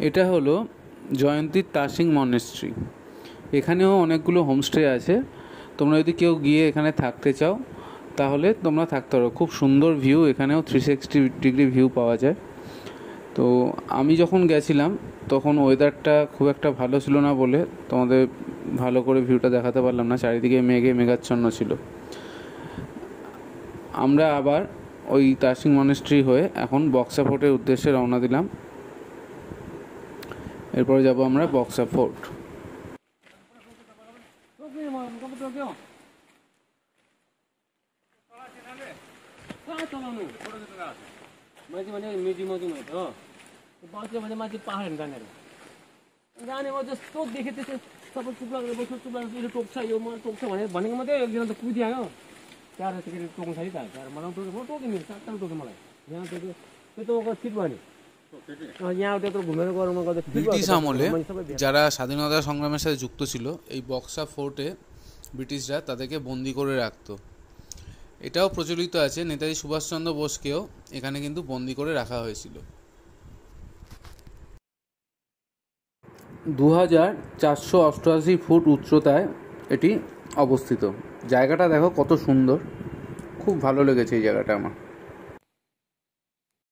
এটা হলো জয়ন্তীর তাসিং মনেস্ট্রি। এখানেও অনেকগুলো হোমস্টে আছে। তোমরা যদি কেউ গিয়ে এখানে থাকতে চাও তাহলে তোমরা থাকতে পারো। খুব সুন্দর ভিউ, এখানেও 360 ডিগ্রি ভিউ পাওয়া যায়। তো আমি যখন গেছিলাম তখন ওয়েদারটা খুব একটা ভালো ছিল না বলে তোমাদের ভালো করে ভিউটা দেখাতে পারলাম না, চারিদিকে মেঘাচ্ছন্ন ছিল। আমরা আবার ওই তাসিং মনেস্ট্রি হয়ে এখন বক্সা ফোর্টের উদ্দেশ্যে রওনা দিলাম। এরপরে যাব আমরা বক্সা ফোর্ট। भनेको मात्रै एकजना त कुदिआयो त्यहाँ टोक्नु छ त मलाई टोक्यो चारवटा टोक्यो मलाई यहाँ त्यो त फिट भयो नि। ব্রিটিশ আমলে যারা স্বাধীনতা সংগ্রামের সাথে যুক্ত ছিল এই বক্সা ফোর্টে ব্রিটিশরা তাদেরকে বন্দি করে রাখতো। এটাও প্রচলিত আছে, নেতাজি সুভাষচন্দ্র বোসকেও এখানে কিন্তু বন্দি করে রাখা হয়েছিল। 2488 ফুট উচ্চতায় এটি অবস্থিত। জায়গাটা দেখো কত সুন্দর, খুব ভালো লেগেছে এই জায়গাটা আমার।